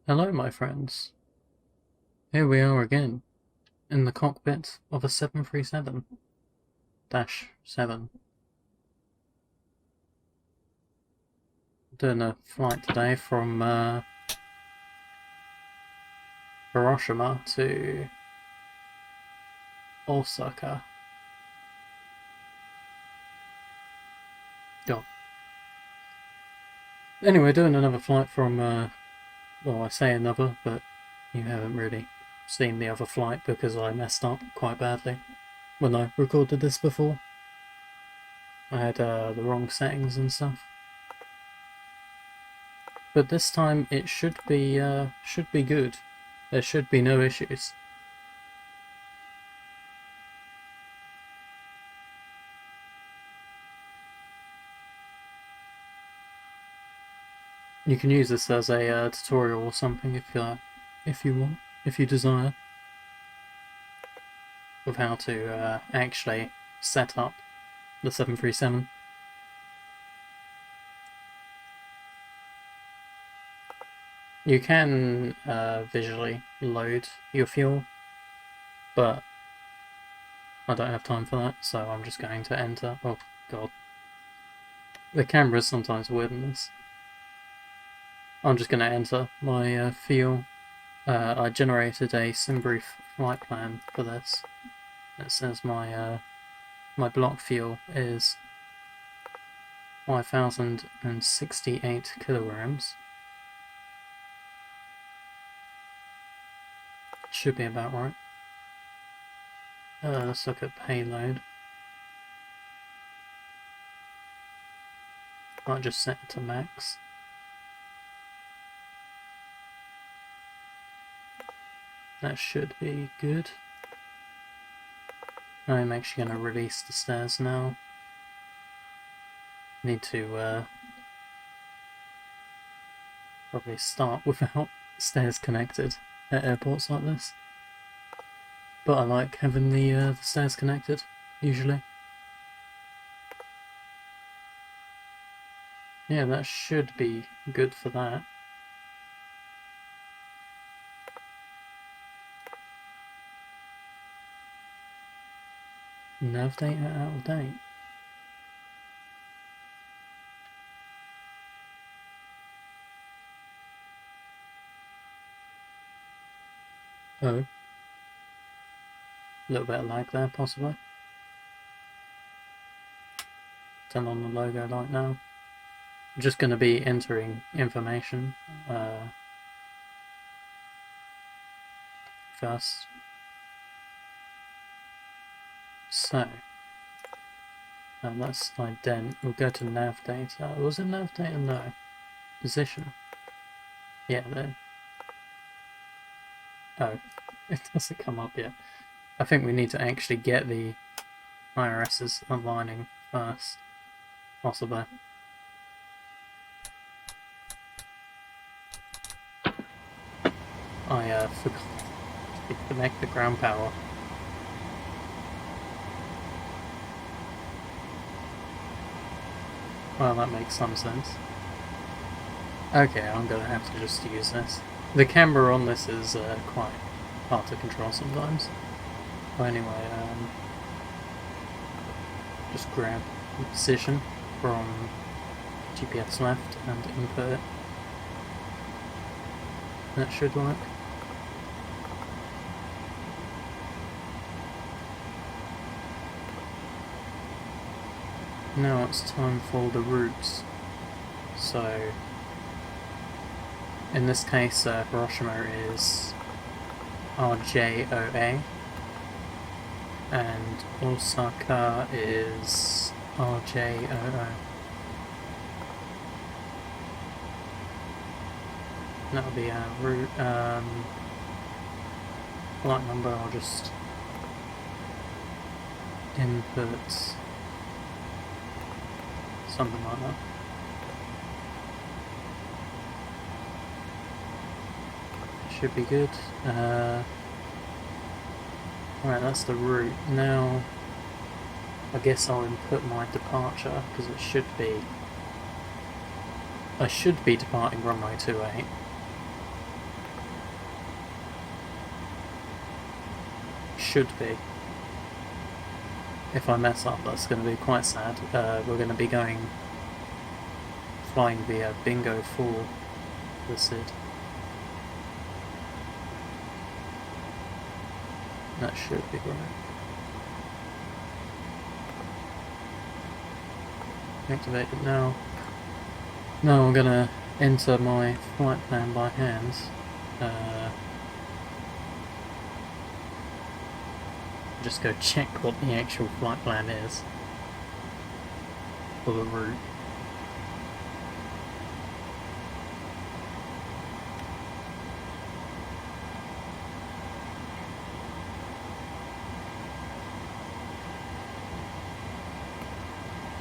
Hello, my friends. Here we are again, in the cockpit of a 737-7. Doing a flight today from Hiroshima to Osaka. God. Anyway, doing another flight from, well, I say another, but you haven't really seen the other flight because I messed up quite badly when I recorded this before. I had the wrong settings and stuff. But this time it should be good. There should be no issues. You can use this as a tutorial or something if you want, if you desire, of how to actually set up the 737. You can visually load your fuel, but I don't have time for that, so I'm just going to enter. Oh god, the camera is sometimes weird in this. I'm just going to enter my fuel. I generated a SimBrief flight plan for this. It says my block fuel is 5,068 kilograms. Should be about right. Let's look at payload. Might just set it to max. That should be good. I'm actually going to release the stairs now. Need to probably start without stairs connected at airports like this. But I like having the stairs connected, usually. Yeah, that should be good for that. Nav data out of date. Oh. A little bit of lag there, possibly. Turn on the logo light now. I'm just going to be entering information first. So, that's ident. We'll go to nav data. Was it nav data? No. Position. Yeah, there. Oh, it doesn't come up yet. I think we need to actually get the IRS's aligning first, possibly. I forgot to connect the ground power. Well, that makes some sense. Okay, I'm gonna have to just use this. The camera on this is quite hard to control sometimes. But anyway, just grab the position from GPS left and input it. That should work. Now it's time for the routes. So, in this case, Hiroshima is RJOA, and Osaka is RJOO. That'll be our route. Flight number, I'll just input something like that. Should be good. Right, that's the route. Now, I guess I'll input my departure, because it should be... I should be departing runway 28. should be. If I mess up, that's going to be quite sad. We're going to be flying via Bingo 4 the Sid. That should be right. Activate it now. Now I'm going to enter my flight plan by hand. Just go check what the actual flight plan is for the route.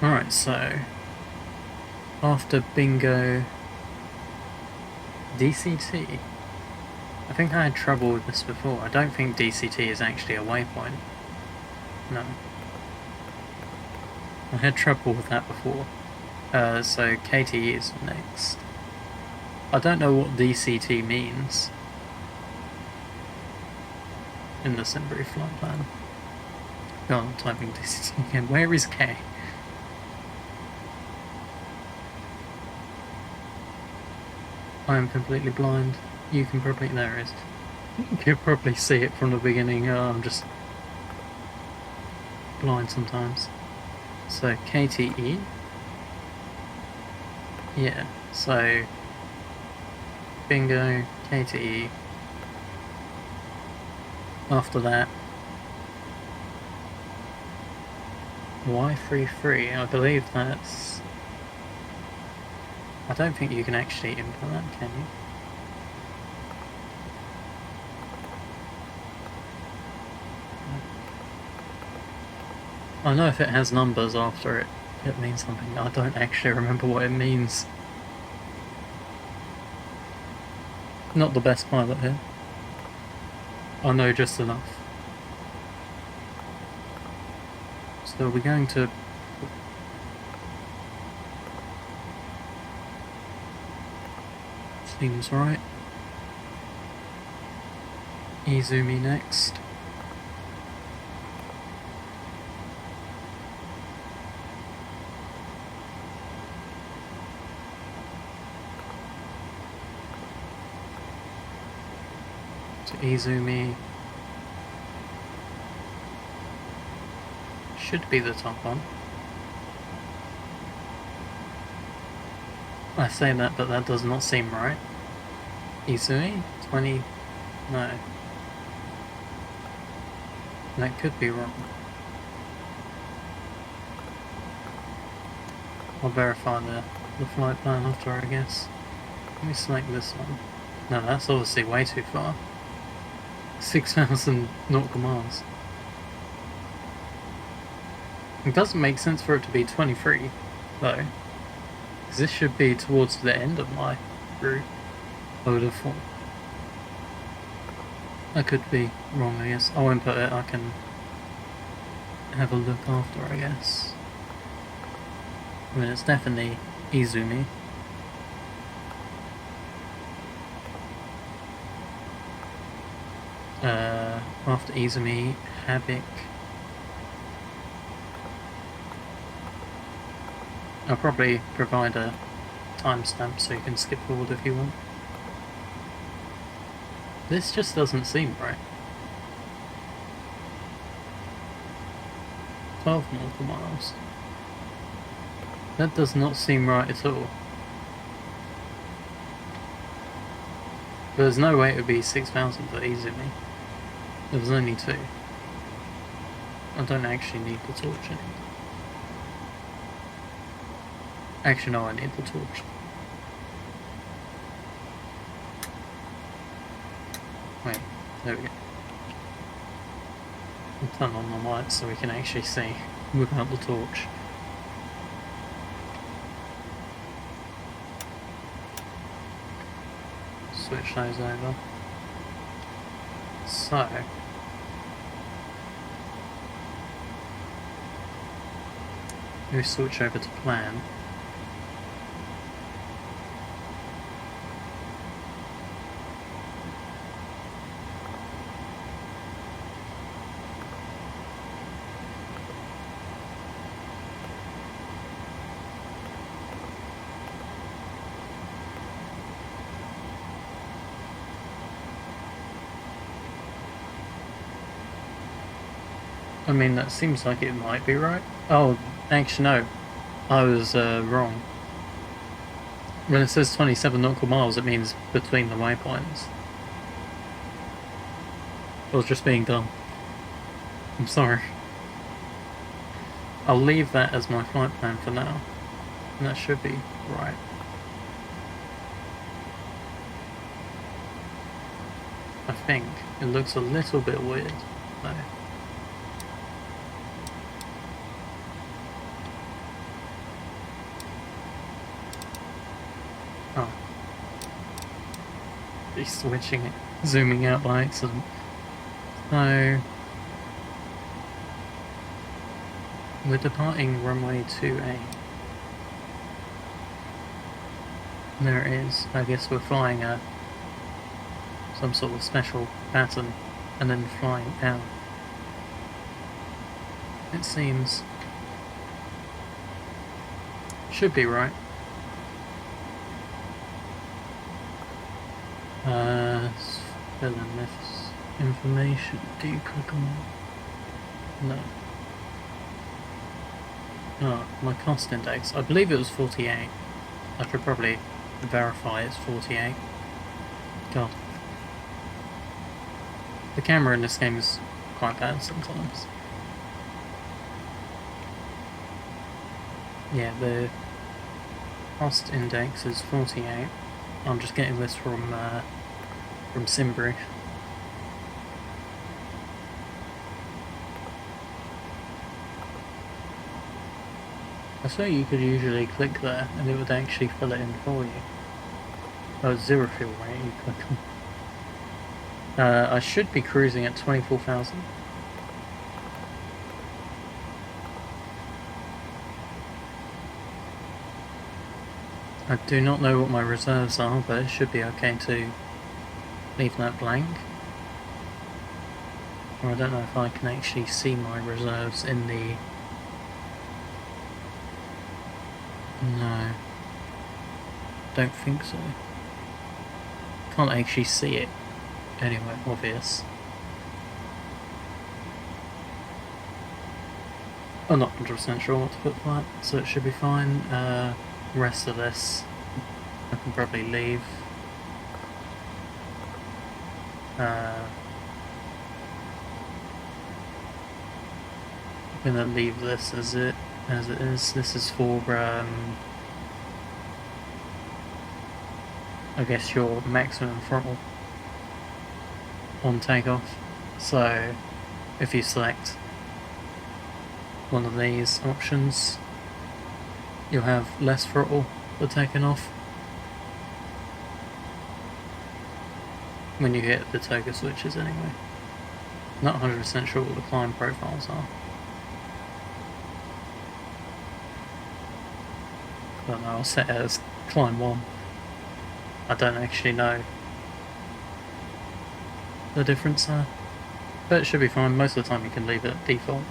Alright, so after Bingo DCT, I think I had trouble with this before. I don't think DCT is actually a waypoint. No. I had trouble with that before. So KTE is next. I don't know what DCT means in the Simbury flight plan. Oh, I'm typing DCT again. Where is K? I am completely blind. You can probably... there it is. You can probably see it from the beginning. I'm just blind sometimes. So KTE. Yeah, so Bingo, KTE. After that, Y33. I believe that's... I don't think you can actually input that, can you? I know if it has numbers after it, it means something. I don't actually remember what it means. Not the best pilot here. I know just enough. So we're going to... seems right. Izumi next. To Izumi. Should be the top one. I say that, but that does not seem right. Izumi? 20... no. That could be wrong. I'll verify the flight plan after, I guess. Let me select this one. No, that's obviously way too far. 6,000 nautical miles. It doesn't make sense for it to be 23, though. Because this should be towards the end of my route, I would have thought. I could be wrong, I guess. I'll input it, I can have a look after, I guess. I mean, it's definitely Izumi. After Izumi, Habik. I'll probably provide a timestamp so you can skip forward if you want. This just doesn't seem right. 12 nautical miles. That does not seem right at all. There's no way it would be 6,000 for Izumi. There was only 2. I don't actually need the torch anymore. Actually, no, I need the torch. Wait, there we go. I'll turn on the lights so we can actually see without the torch. Switch those over. So, we switch over to plan. I mean, that seems like it might be right. Oh, actually no. I was wrong. When it says 27 nautical miles, it means between the waypoints. I was just being dumb. I'm sorry. I'll leave that as my flight plan for now. And that should be right. I think. It looks a little bit weird, though. Oh. He's switching it, zooming out by accident. So, we're departing runway 2A. There it is. I guess we're flying some sort of special pattern and then flying out. It seems. Should be right. Fill in this information. Do you click on? No. Oh, my cost index. I believe it was 48. I could probably verify it's 48. God. The camera in this game is quite bad sometimes. Yeah, the cost index is 48. I'm just getting this from Simbrief. I saw you could usually click there and it would actually fill it in for you. Oh, zero fuel rate, you click on. I should be cruising at 24,000. I do not know what my reserves are, but it should be okay to leave that blank. Or I don't know if I can actually see my reserves in the... No. Don't think so. Can't actually see it anywhere obvious. I'm not 100% sure what to put for that, so it should be fine. Rest of this I can probably leave. I'm gonna leave this as it is. This is for I guess your maximum throttle on takeoff. So if you select one of these options, you'll have less throttle for taking off when you hit the toggle switches anyway. Not 100% sure what the climb profiles are. I don't know, I'll set it as climb 1. I don't actually know the difference there, but it should be fine. Most of the time you can leave it at default.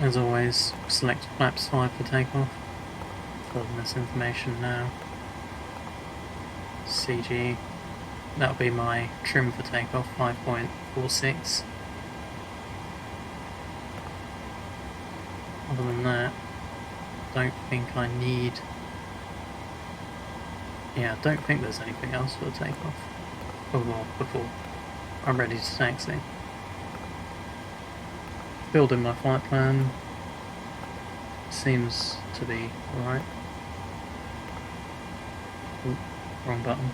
As always, select flaps 5 for takeoff. Fill in this information now. CG. That'll be my trim for takeoff, 5.46. Other than that, don't think I need... Yeah, I don't think there's anything else for the takeoff. Oh well, before I'm ready to taxi. Building my flight plan. Seems to be right. Ooh, wrong button.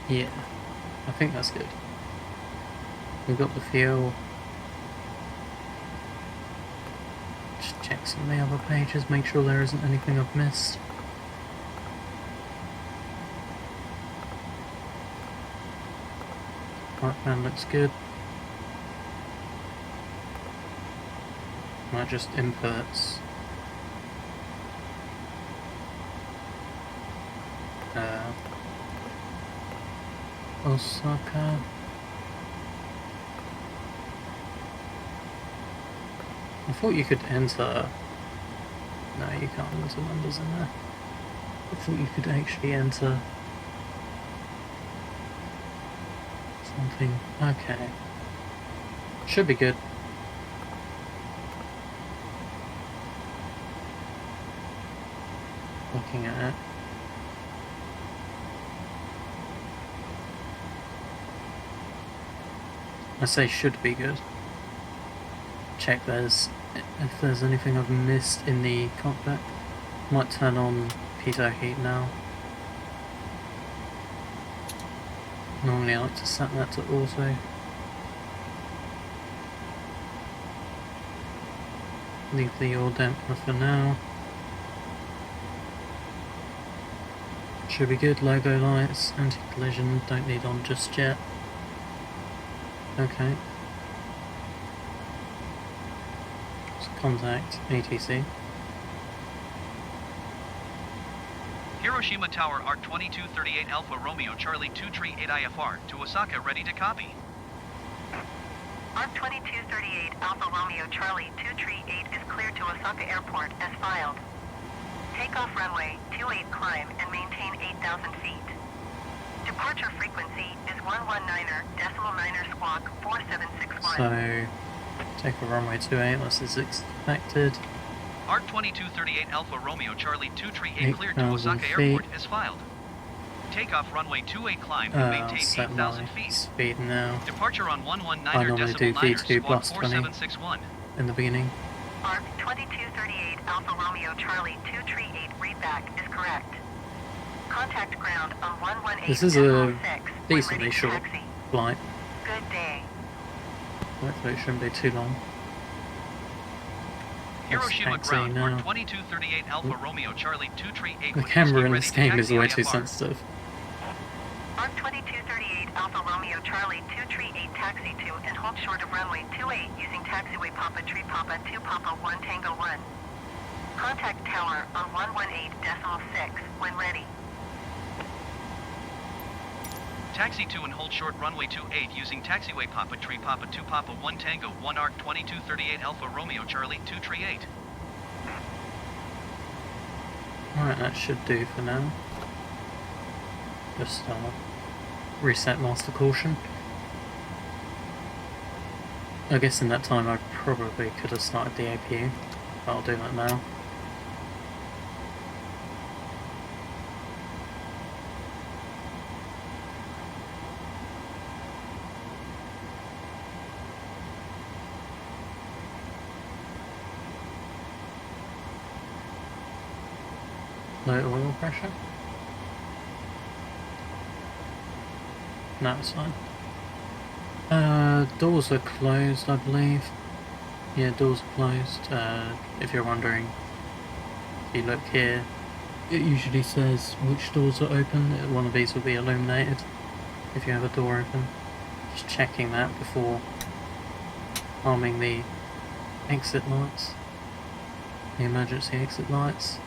Yeah, I think that's good. We've got the fuel. Just check some of the other pages, make sure there isn't anything I've missed. Flight plan looks good. Might just inputs. Osaka. I thought you could enter... No, you can't enter numbers in there. I thought you could actually enter Something. Okay. Should be good. Looking at it. I say should be good. Check if there's anything I've missed in the cockpit. Might turn on pitot heat now. Normally I like to set that to auto. Leave the yaw dampener for now. Should be good. Logo lights, anti-collision, don't need on just yet. Okay. So contact ATC. Hiroshima Tower Arc 2238 Alpha Romeo Charlie 238 IFR to Osaka, ready to copy. Arc 2238 Alpha Romeo Charlie 238 is cleared to Osaka Airport as filed. Takeoff runway 28 climb and maintain 8,000 feet. Departure frequency is 119er squawk 4761. So, take a runway 28, this is expected. Arc 2238 Alpha Romeo Charlie 238 cleared to 8,000 Osaka feet. Airport as filed. Takeoff runway 28 climb and maintain Set 8,000 my feet. speed now. Departure on I 119er normally do decimal 9er V2 squawk plus 20 4761. in the beginning. Arc 2238 Alpha Romeo Charlie 238 readback is correct. Contact ground on 118 This is a 6 when decently ready to short taxi. flight. Good day. Hopefully it shouldn't be too long. Hiroshima taxi ground now. for 2238 Alpha Romeo Charlie 238 The with camera whiskey in ready this to game taxi is way too IFR. sensitive. Arc 2238 Alpha Romeo Charlie 238 taxi to and hold short of runway 28 using taxiway Papa Tree Papa 2 Papa 1 Tango 1. Contact tower on 118.6 when ready. Taxi to and hold short runway 28 using taxiway Papa Tree Papa 2 Papa 1 Tango 1 Arc 2238 Alpha Romeo Charlie 238. Alright, that should do for now. Just reset master caution. I guess in that time I probably could have started the APU, but I'll do that now. Low oil pressure? No, it's fine. Doors are closed, I believe. Yeah, doors are closed. If you're wondering, if you look here, it usually says which doors are open. One of these will be illuminated if you have a door open. Just checking that before arming the exit lights, the emergency exit lights.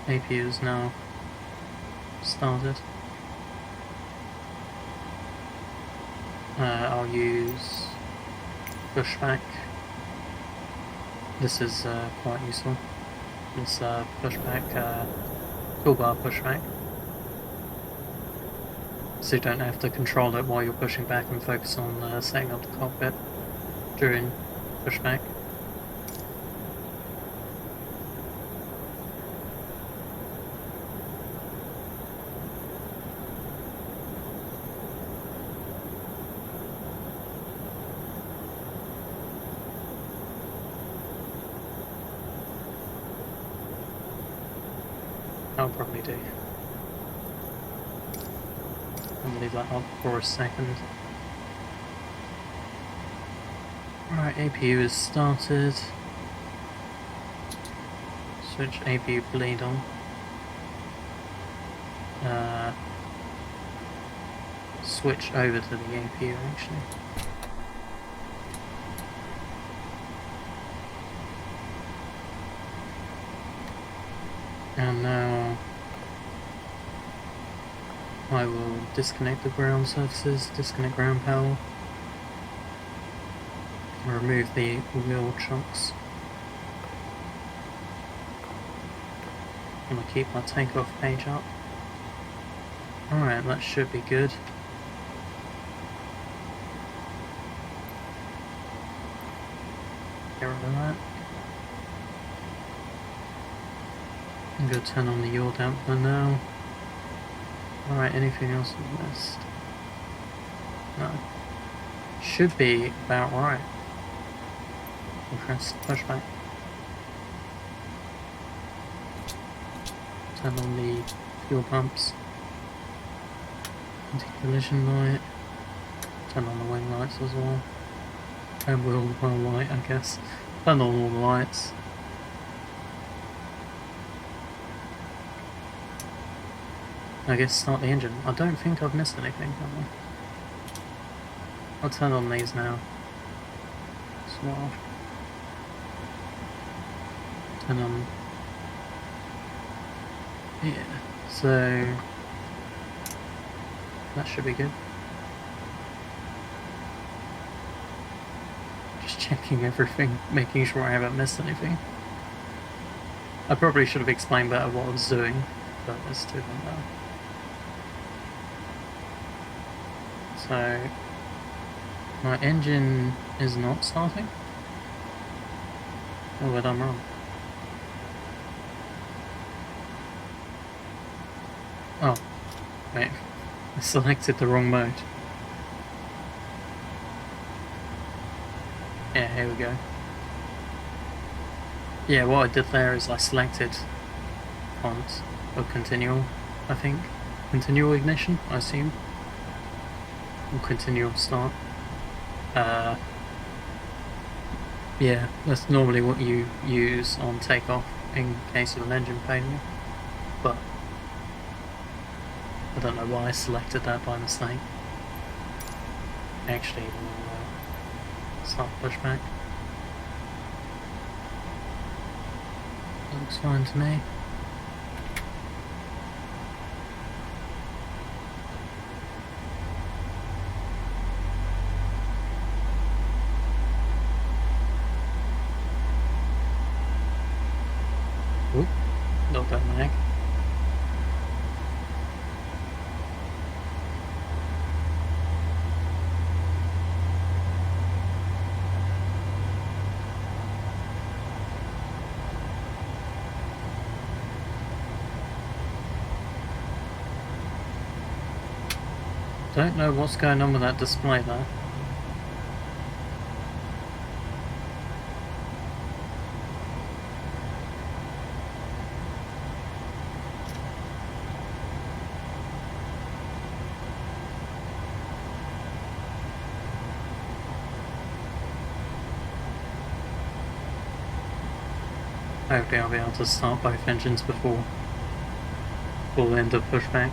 APU is now started. I'll use pushback. This is quite useful. This pushback, toolbar pushback. So you don't have to control it while you're pushing back and focus on setting up the cockpit during pushback. I'll probably do. I'll leave that up for a second. Right, APU is started. Switch APU bleed on. Switch over to the APU actually. And now I will disconnect the ground surfaces, disconnect ground power, remove the wheel chunks. I'm going to keep my takeoff page up. Alright, that should be good. Get rid of that. I'm going to turn on the yaw dampener now. Alright, anything else I missed? No. Should be about right. Press pushback. Turn on the fuel pumps. Anti-collision light. Turn on the wing lights as well. And well light, I guess. Turn on all the lights. I guess start the engine. I don't think I've missed anything, have I? I'll turn on these now as well. Turn on. Yeah, so that should be good. Just checking everything, making sure I haven't missed anything. I probably should have explained better what I was doing, but it's too late now. So my engine is not starting? Or what I'm wrong? Oh, wait, I selected the wrong mode. Yeah, here we go. Yeah, what I did there is I selected font or continual, I think. Continual ignition, I assume. Or continual start. Yeah, that's normally what you use on takeoff in case of an engine failure. But I don't know why I selected that by mistake. Actually, we'll start pushback. Looks fine to me. Oop, not that lag. Don't know what's going on with that display there. Hopefully I'll be able to start both engines before full end of pushback.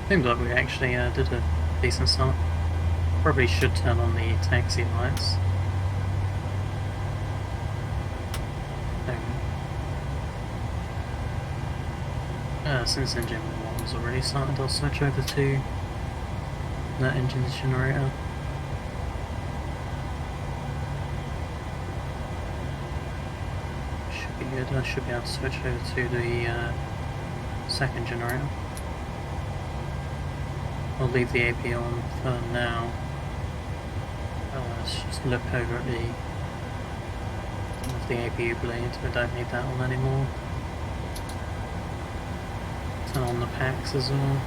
Seems like we actually did a decent start. Probably should turn on the taxi lights. There we go. Since engine 1's already started, I'll switch over to that engine generator. Should be good. I should be able to switch over to the second generator. I'll leave the AP on for now. Let's just look over at the APU blade. We don't need that on anymore. Turn on the packs as well.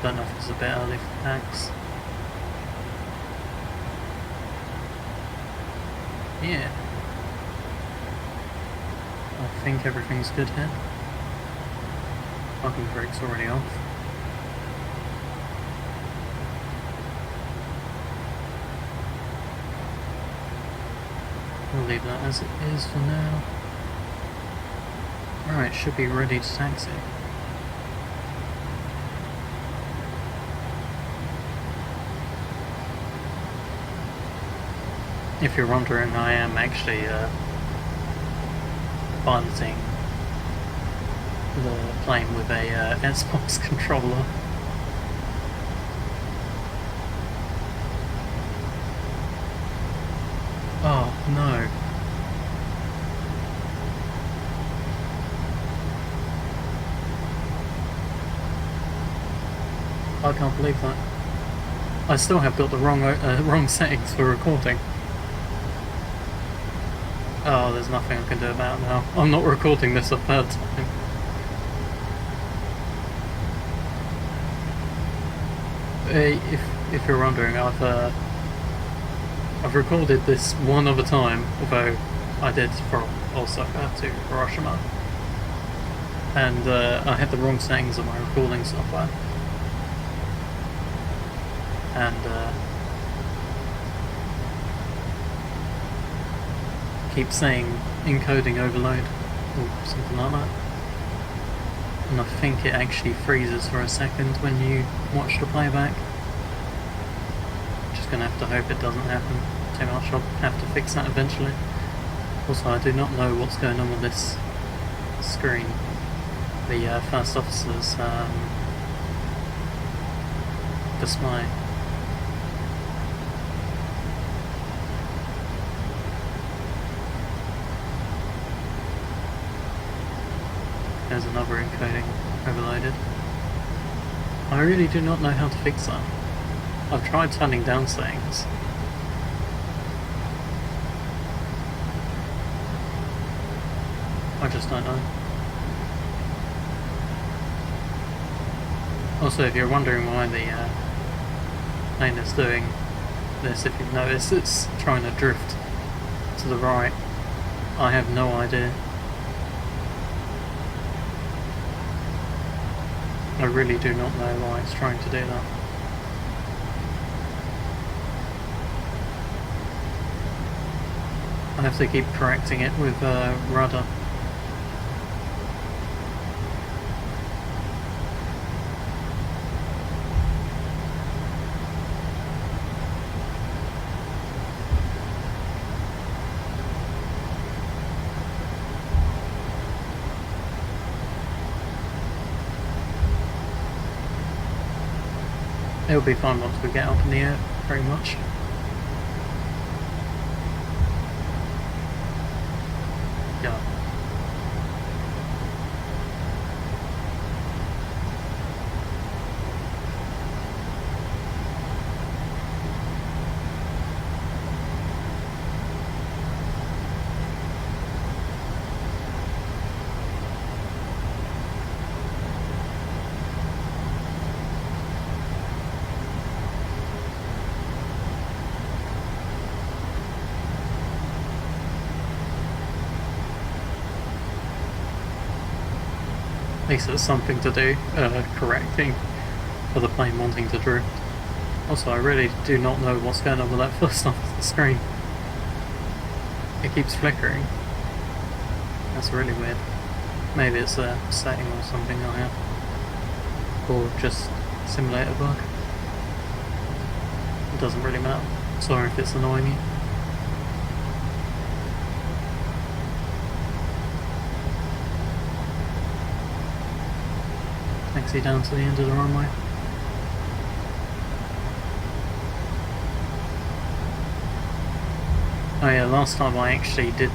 Don't know if it's a bit early for packs. Yeah. I think everything's good here. Parking brake's already off. We'll leave that as it is for now. Right, should be ready to taxi. If you're wondering, I am actually piloting the plane with a Xbox controller. Oh no. I can't believe that. I still have got the wrong settings for recording. Oh, there's nothing I can do about it now. I'm not recording this a third time. If you're wondering, I've recorded this one other time, although I did from Osaka to Hiroshima, and I had the wrong settings on my recording software, and keep saying encoding overload or something like that. And I think it actually freezes for a second when you watch the playback. Just gonna have to hope it doesn't happen too much. I'll have to fix that eventually. Also, I do not know what's going on with this screen. The first officer's display. There's another encoding overloaded. I really do not know how to fix that. I've tried turning down settings. I just don't know. Also, if you're wondering why the plane is doing this, if you've noticed, it's trying to drift to the right. I have no idea. I really do not know why it's trying to do that. I have to keep correcting it with rudder. It'll be fine once we get up in the air, pretty much. Yeah. At least it's something to do, correcting for the plane wanting to drift. Also, I really do not know what's going on with that first off the screen. It keeps flickering. That's really weird. Maybe it's a setting or something I have. Or just simulator bug. It doesn't really matter. Sorry if it's annoying you. Taxi down to the end of the runway. Oh yeah, last time I actually did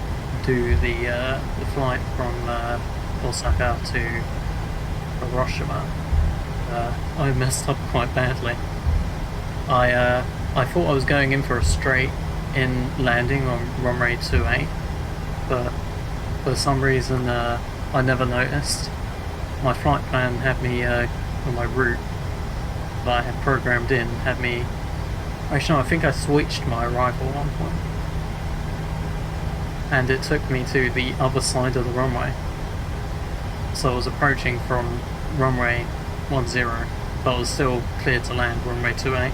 do the flight from Osaka to Hiroshima. I messed up quite badly. I thought I was going in for a straight in landing on runway 28, but for some reason I never noticed. My flight plan had me, or my route that I had programmed in had me... Actually no, I think I switched my arrival at one point. And it took me to the other side of the runway. So I was approaching from runway 10, but I was still clear to land runway 28.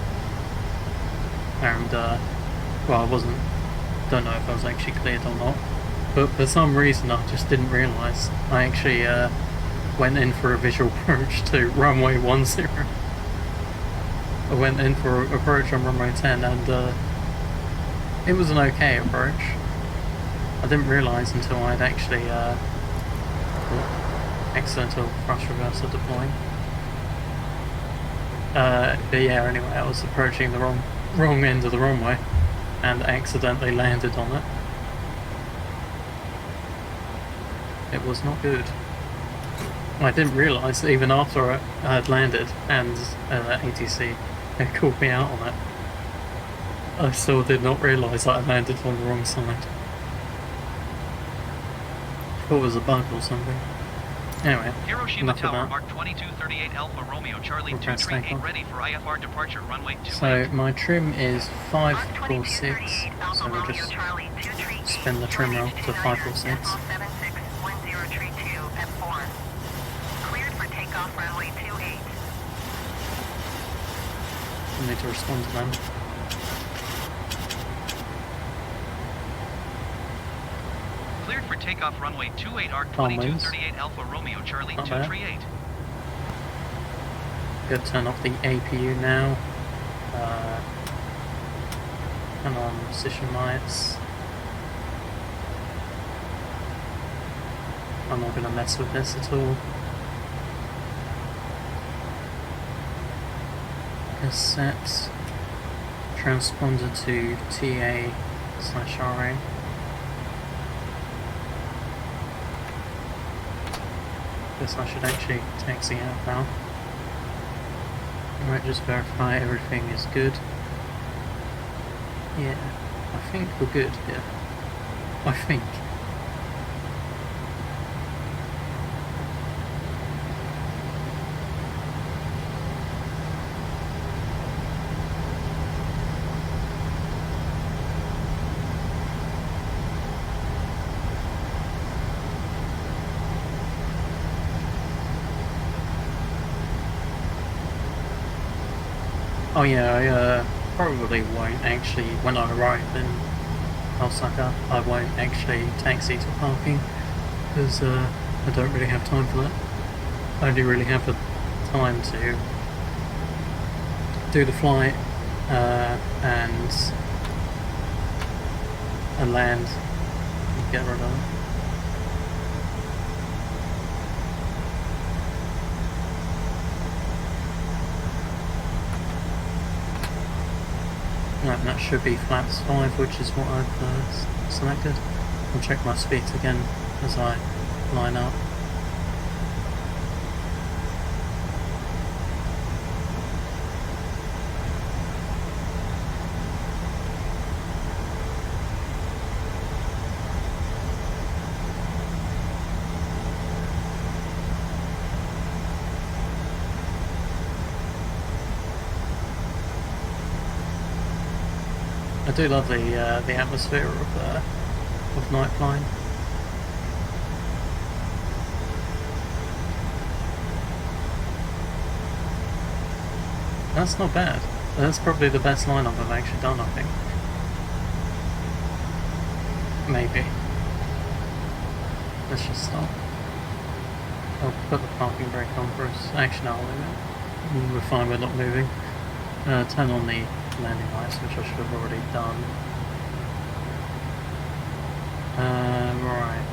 And, well, I wasn't... don't know if I was actually cleared or not. But for some reason I just didn't realise. I actually, went in for a visual approach to runway 10. I went in for approach on runway 10 and it was an okay approach. I didn't realise until I'd actually accidental thrust reverser deploying. But yeah, anyway, I was approaching the wrong end of the runway and accidentally landed on it. It was not good. I didn't realise even after I had landed and ATC had called me out on it. I still did not realise that I landed on the wrong side. I thought it was a bug or something. Anyway, Hiroshima enough of Tower, that. Mark 2238 Alpha Romeo Charlie We'll press 238 takeoff. ready for IFR departure runway 28. So my trim is Mark 546, 2238 Alpha so we'll Romeo just Charlie 238. spin the trim roll to 546. Decimal 761032 at 4. Cleared for takeoff runway 28. I need to respond to them. Cleared for takeoff runway 28 Arc Palm winds. 2238 Alpha Romeo Charlie Not bad. 238. Good, turn off the APU now. Turn on position lights. I'm not going to mess with this at all. Set transponder to TA/RA. Guess I should actually taxi out now. Alright, just verify everything is good. Yeah, I think we're good here. I think. Oh yeah, I probably won't actually, when I arrive in Osaka, I won't actually taxi to parking, because I don't really have time for that. I only really have the time to do the flight and land and get rid of it. Right, that should be flaps 5, which is what I've selected. I'll check my speeds again as I line up. I do love the atmosphere of night flying. That's not bad. That's probably the best lineup I've actually done, I think. Maybe. Let's just stop. I'll put the parking brake on for us. Actually, no, I'll leave it. We're fine, we're not moving. Turn on the landing lights, which I should have already done. Right.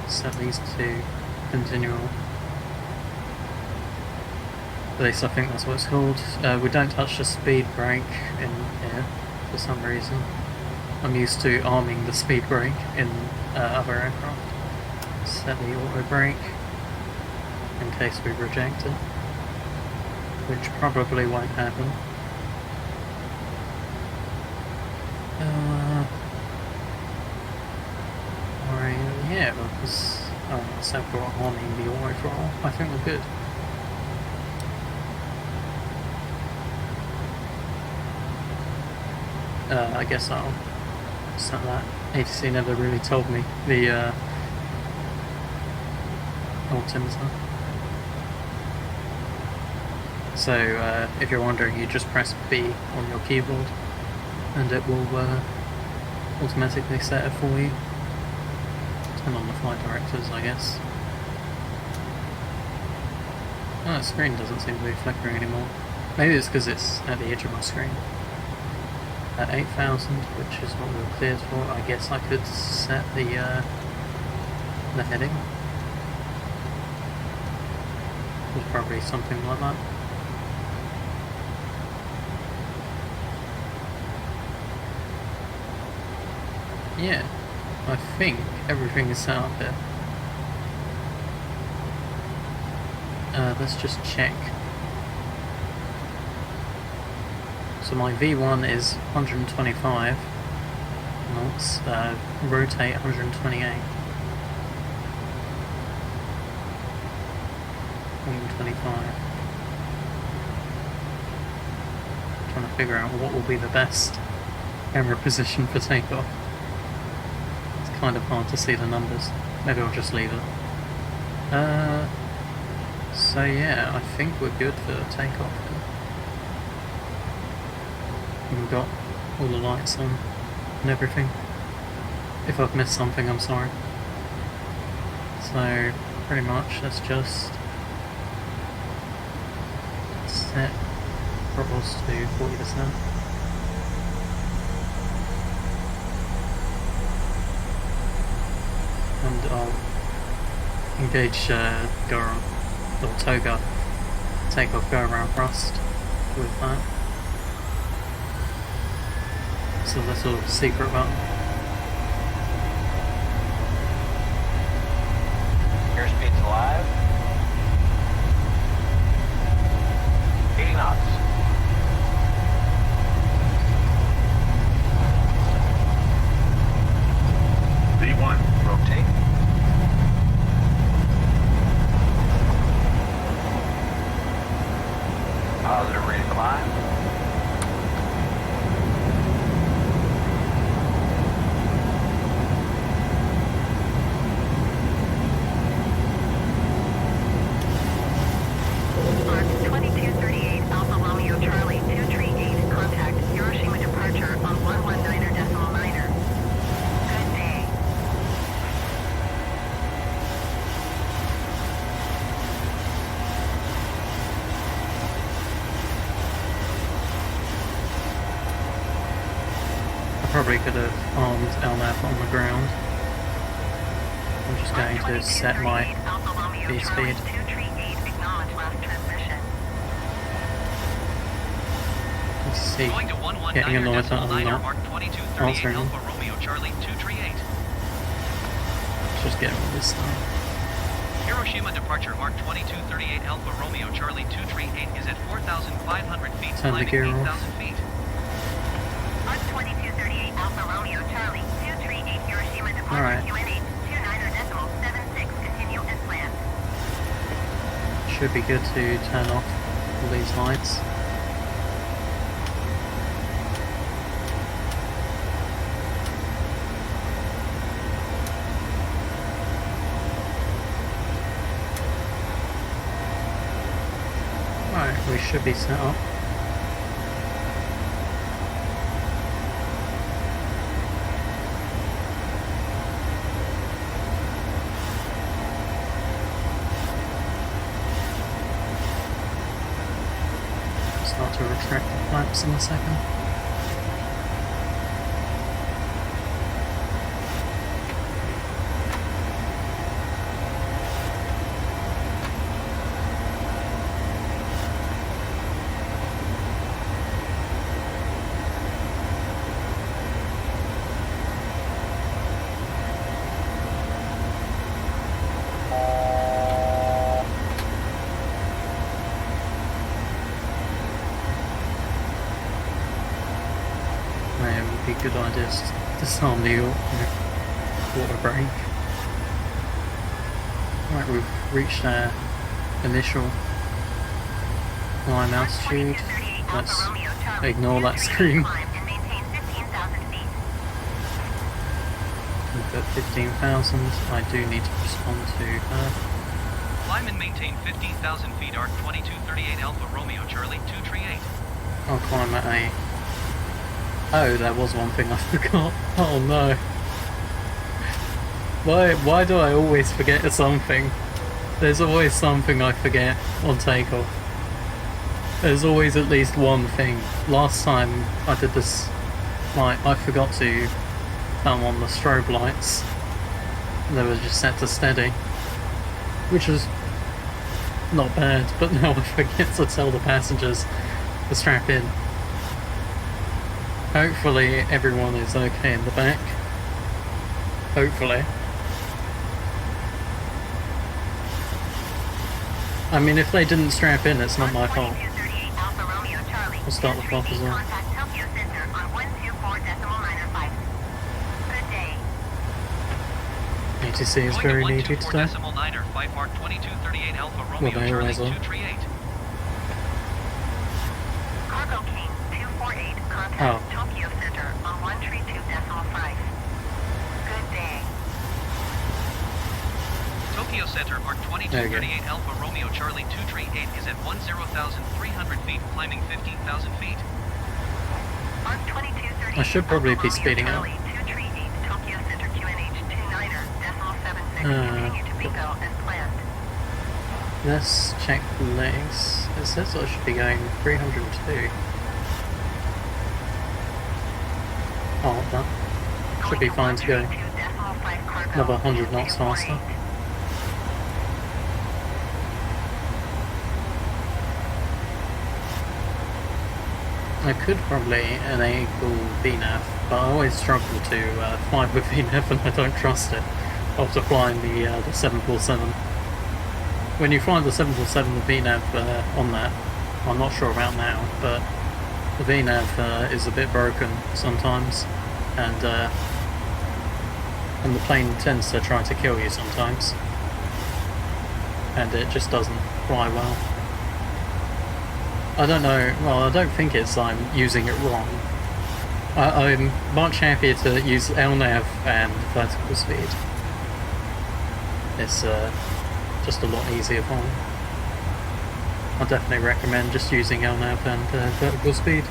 Set these to continual. At least I think that's what it's called. We don't touch the speed brake in here for some reason. I'm used to arming the speed brake in other aircraft. Set the auto brake in case we reject it, which probably won't happen. Alright, yeah, because except for arming the auto throttle, I think we're good. I guess I'll set that. ATC never really told me the altimeter. So if you're wondering, you just press B on your keyboard and it will automatically set it for you. Turn on the flight directors, I guess. Oh, the screen doesn't seem to be flickering anymore. Maybe it's because it's at the edge of my screen. At 8,000, which is what we were cleared for, I guess I could set the heading. It's probably something like that. Yeah, I think everything is set up here. Let's just check. So my V1 is 125 knots, rotate 128. 125. Trying to figure out what will be the best camera position for takeoff. It's kind of hard to see the numbers. Maybe I'll just leave it. So yeah, I think we're good for takeoff. We've got all the lights on and everything. If I've missed something, I'm sorry. So pretty much let's just set throttles to 40%. And I'll engage Toga takeoff go around thrust with that. So that's a secret button. Airspeed's live. 80 knots. V1, Rotate. Positive recline. Mark 2238 Alpha Romeo Charlie 238, contact Hiroshima departure on 119.9er. Good day. I probably could have armed LNAV on the ground. I'm just going to set my V speed. 238, acknowledge last transmission. Let's see. Going to Getting annoyed 119er that I'm decimal not 9er, Mark 2238 answering them. Alpha Romeo Charlie 238. Let's just get all this done. Hiroshima departure Mark 2238 Alpha Romeo Charlie 238 is at 4,500 feet, Turn the climbing gear off. 8,000 feet. Mark 2238 Alpha Romeo Charlie 238 Hiroshima departure Alright. QNH 29.76, continue as planned. Should be good to turn off all these lights. Right, we should be set up. Start to retract the flaps in a second. It would be a good idea to disarm the water brake. Right, we've reached our initial climb altitude. Let's ignore that screen. We've got 15,000. I do need to respond to her. Climb and maintain 15,000 feet, Arc 2238 Alpha Romeo Charlie 238. I'll climb at a... Oh, there was one thing I forgot. Oh no. Why do I always forget something? There's always something I forget on takeoff. There's always at least one thing. Last time I did this, like, I forgot to turn on the strobe lights. They were just set to steady, which was not bad, but now I forget to tell the passengers to strap in. Hopefully everyone is okay in the back. Hopefully. I mean, if they didn't strap in, it's not my fault. We'll start the clock as well. ATC is very needed today. Well, they always are. Cargo King 248, contact Oh. Tokyo Center on 132.5. Good day. Tokyo Center, Arc 2238 Alpha Romeo Charlie 238 is at 10,300 feet, climbing 15,000 feet. Arc 2238 I should probably be speeding up. Charlie 238, Tokyo Center QNH 29er.76. Continue to Pico as planned. Let's check the legs. It says I should be going 302. Oh, that should be fine to go another 100 knots faster. I could probably enable VNAV, but I always struggle to fly with VNAV and I don't trust it after flying the 747. When you fly the 747 with VNAV on that, I'm not sure about now, but the VNAV is a bit broken sometimes, and the plane tends to try to kill you sometimes, and it just doesn't fly well. I don't know, well, I don't think it's I'm using it wrong. I'm much happier to use LNAV and vertical speed. It's just a lot easier for me. I definitely recommend just using LNAV and vertical speed.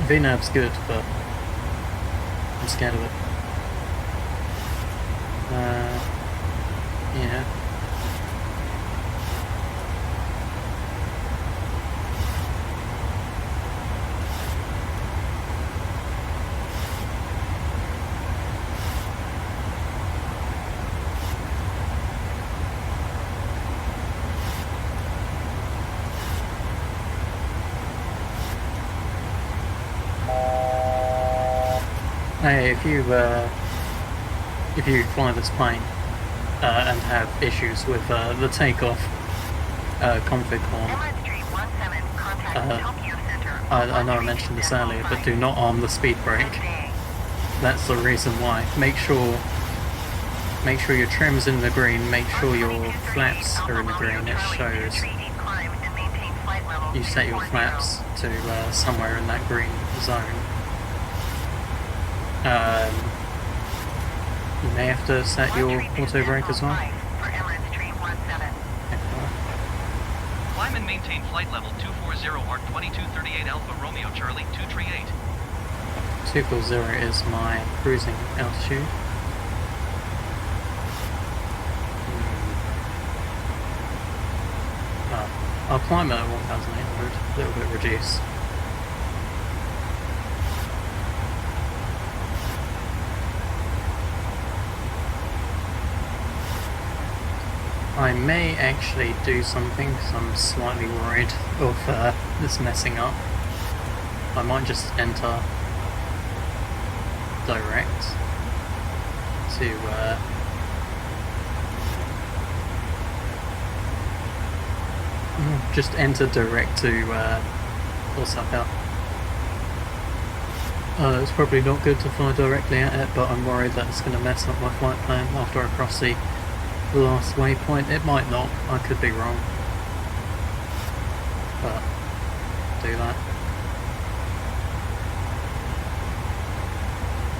VNAV's good, but I'm scared of it. Yeah. Hey, if you fly this plane and have issues with the takeoff config on, I know I mentioned this earlier, but do not arm the speed brake. That's the reason why. Make sure your trim's in the green. Make sure your flaps are in the green. It shows you set your flaps to somewhere in that green zone. You may have to set your auto brake as well. Climb and maintain flight level 240 Arc 2238 Alpha Romeo Charlie 238. 240 is my cruising altitude. I'll climb at 1,800, a little bit reduced. I may actually do something because I'm slightly worried of this messing up. I might just enter direct to just enter direct to Osaka. It's probably not good to fly directly at it, but I'm worried that it's going to mess up my flight plan after I cross the last waypoint. It might not, I could be wrong, but do that.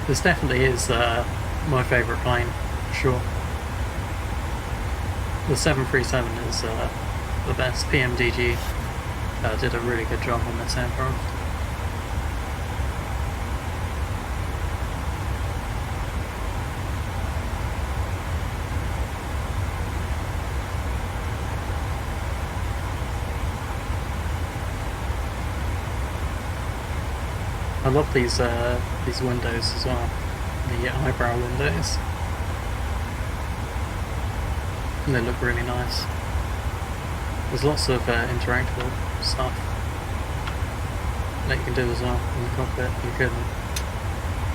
This definitely is my favourite plane, for sure. The 737 is the best. PMDG did a really good job on this aircraft. I love these windows as well, the eyebrow windows. And they look really nice. There's lots of interactable stuff that you can do as well in the cockpit. You can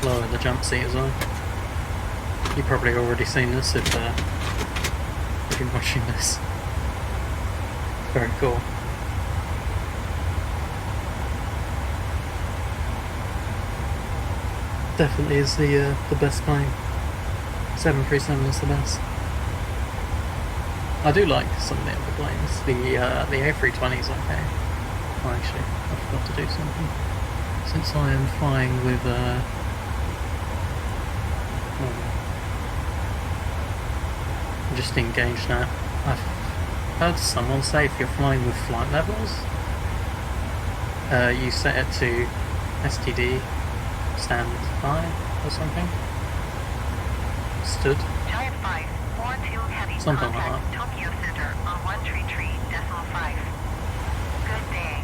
lower the jump seat as well. You've probably already seen this if you're watching this. Very cool. Definitely is the best plane. 737 is the best. I do like some of the other planes. The A320 is okay. Oh, actually, I forgot to do something. Since I am flying with just engage now. I've heard someone say if you're flying with flight levels, you set it to STD standby or something. Stood. Giant 542 heavy Something like contact that. Tokyo Center on 133.5. Good day.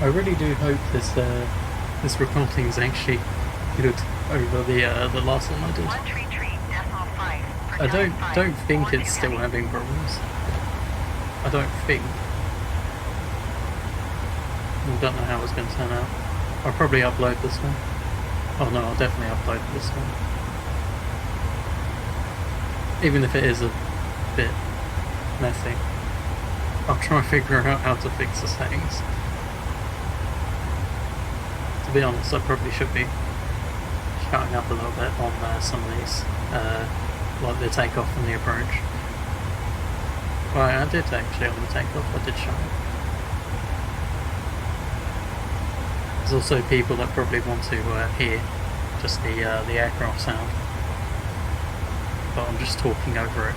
I really do hope this recording is actually good over the last one I did. 133.5. I don't think it's still having problems. I don't think. I don't know how it's going to turn out. I'll probably upload this one. Oh no, I'll definitely upload this one. Even if it is a bit messy. I'll try and figure out how to fix the settings. To be honest, I probably should be shutting up a little bit on some of these, like the takeoff and the approach. Right, I did actually on the takeoff, I did shut up. There's also people that probably want to hear just the aircraft sound, but I'm just talking over it.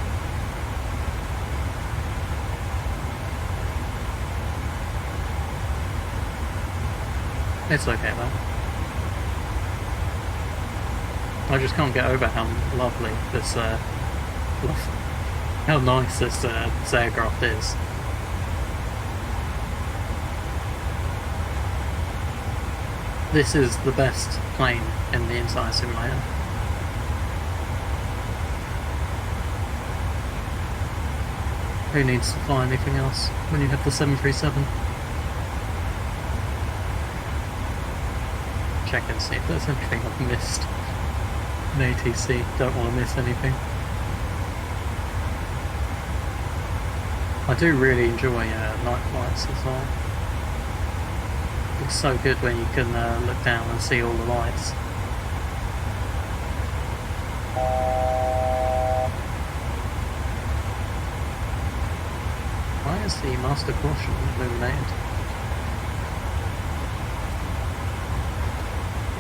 It's okay though. I just can't get over how lovely this, how nice this aircraft is. This is the best plane in the entire simulator. Who needs to fly anything else when you have the 737? Check and see if there's anything I've missed. An ATC, don't want to miss anything. I do really enjoy night flights as well. It's so good when you can look down and see all the lights. Why is the master caution illuminated?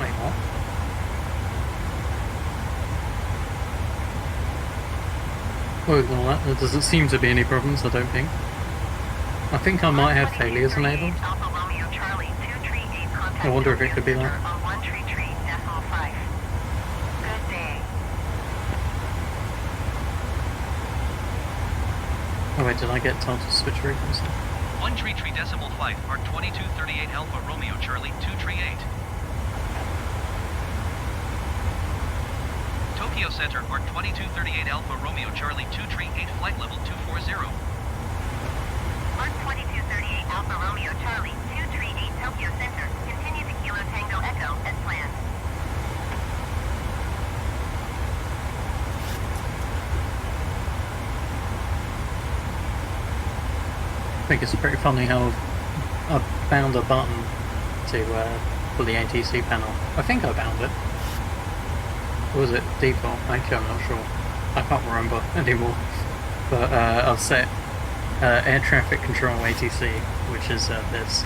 Wait, what? Well, ignore that. There doesn't seem to be any problems, I don't think. I think I might have failures enabled. I wonder if it could be that. Good day. Oh wait, did I get told to switch frequency? 133.5, Arc 2238 Alpha Romeo Charlie 238. Tokyo Center, Arc 2238 Alpha Romeo Charlie 238, flight level 240. Arc 2238 Alpha Romeo Charlie 238 Tokyo Center. Continue to Kilo Tango Echo as planned. I think it's pretty funny how I found a button to for the ATC panel. I think I found it. Or was it default? Actually, I'm not sure. I can't remember anymore. But I've set air traffic control ATC, which is this.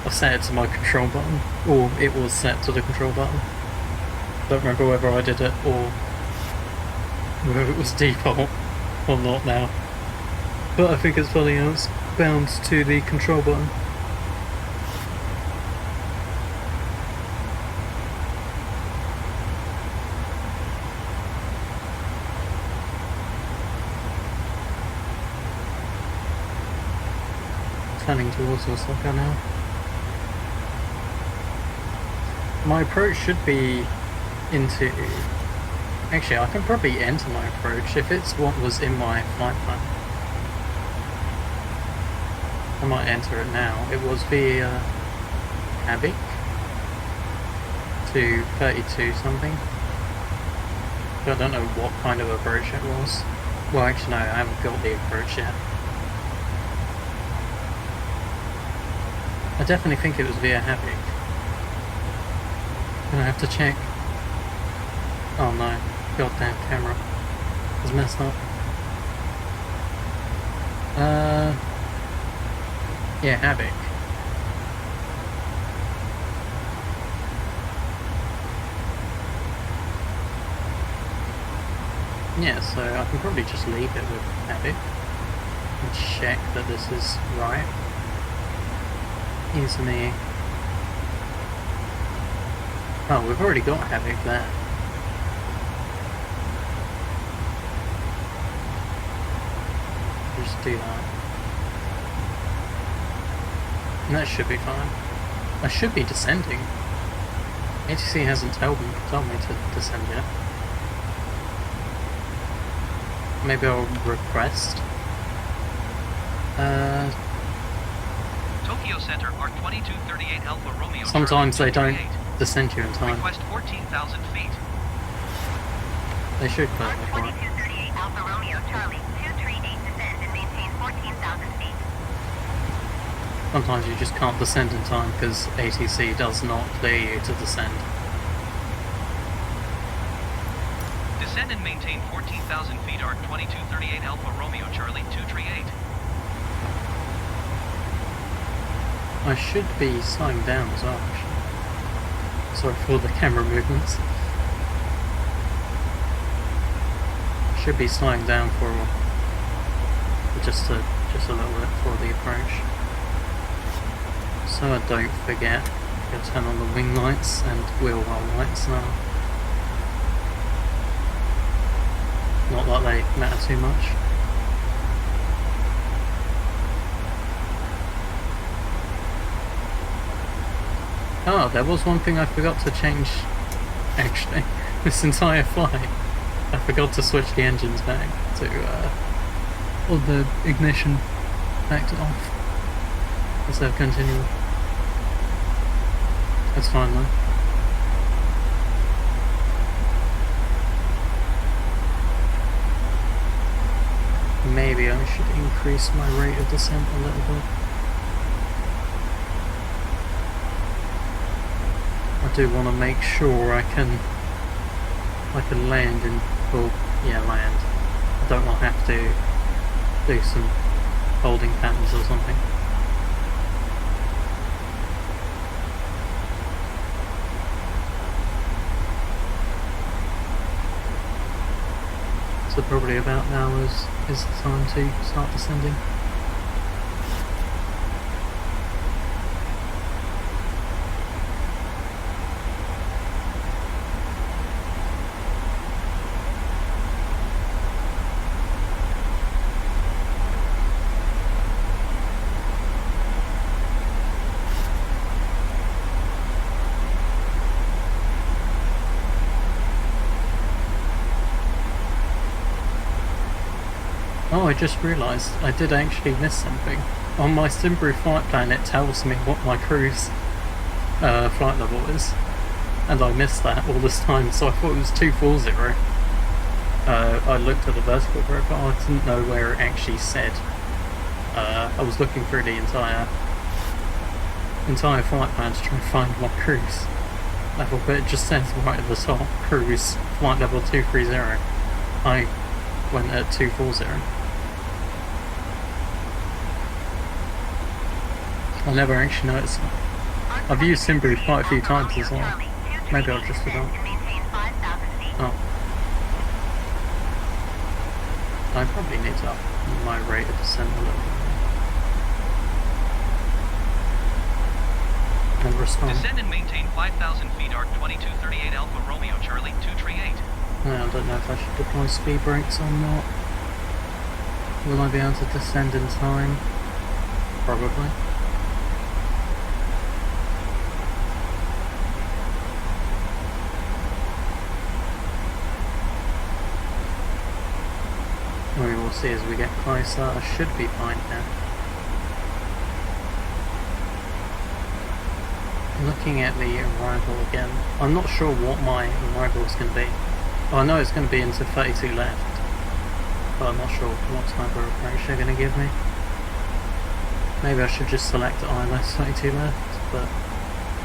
I've set it to my control button, or it was set to the control button. Don't remember whether I did it or whether it was default or not now. But I think it's funny how it's bound to the control button. Turning towards Osaka now. My approach should be into... Actually, I can probably enter my approach if it's what was in my flight plan. I might enter it now. It was via Habik to 32 something. But I don't know what kind of approach it was. Well, actually no, I haven't got the approach yet. I definitely think it was via Habik. Gonna have to check. Oh no, goddamn camera. It's messed up. Yeah, Habik. Yeah, so I can probably just leave it with Habik and check that this is right. Use me. Oh, we've already got Habik there. Just do that. And that should be fine. I should be descending. ATC hasn't told me to descend yet. Maybe I'll request. Tokyo Center, Arc 2238 Alpha Romeo. Sometimes they don't 238. descend you in time. Request 14,000 feet. They should Arc clarify. 2238 Alpha Romeo Charlie 238 descend and maintain 14,000 feet. Sometimes you just can't descend in time because ATC does not clear you to descend. Descend and maintain 14,000 feet. Arc 2238 Alpha Romeo Charlie 238. I should be slowing down as well, actually. Sorry for the camera movements. Should be slowing down for just a little bit for the approach. So I don't forget to turn on the wing lights and wheel well lights now. Not that they matter too much. Oh, there was one thing I forgot to change, actually, this entire flight. I forgot to switch the engines back to, or the ignition back to off, instead of continual. That's fine though. Maybe I should increase my rate of descent a little bit. I do want to make sure I can land in, well, yeah, land. I don't want to have to do some holding patterns or something. So probably about now is the time to start descending. Oh, I just realised I did actually miss something. On my Simbrief flight plan it tells me what my cruise flight level is. And I missed that all this time, so I thought it was 240. I looked at the vertical profile, I didn't know where it actually said. I was looking through the entire flight plan to try and find my cruise level, but it just says right at the top, cruise flight level 230. I went at 240. I never actually noticed that. I've used Simbrief quite a few times as well. Maybe I'll just forgot. Oh. I probably need to up my rate of descent a little bit. And respond. Descend and maintain 5,000 feet. Arc 2238 Alpha Romeo Charlie 238. I don't know if I should deploy speed brakes or not. Will I be able to descend in time? Probably. we'll see as we get closer. I should be fine here. Looking at the arrival again, I'm not sure what my arrival is going to be. Well, I know it's going to be into 32 left, but I'm not sure what type of approach they're going to give me. Maybe I should just select ILS 32 left, but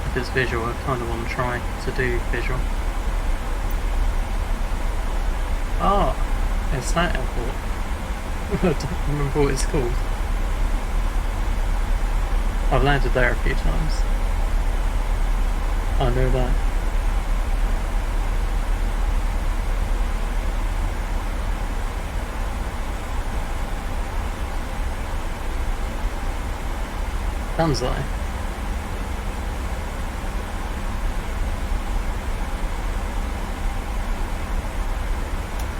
if it's visual, I kind of want to try to do visual. Ah, it's that airport. I don't remember what it's called. I've landed there a few times. I know that. Banzai.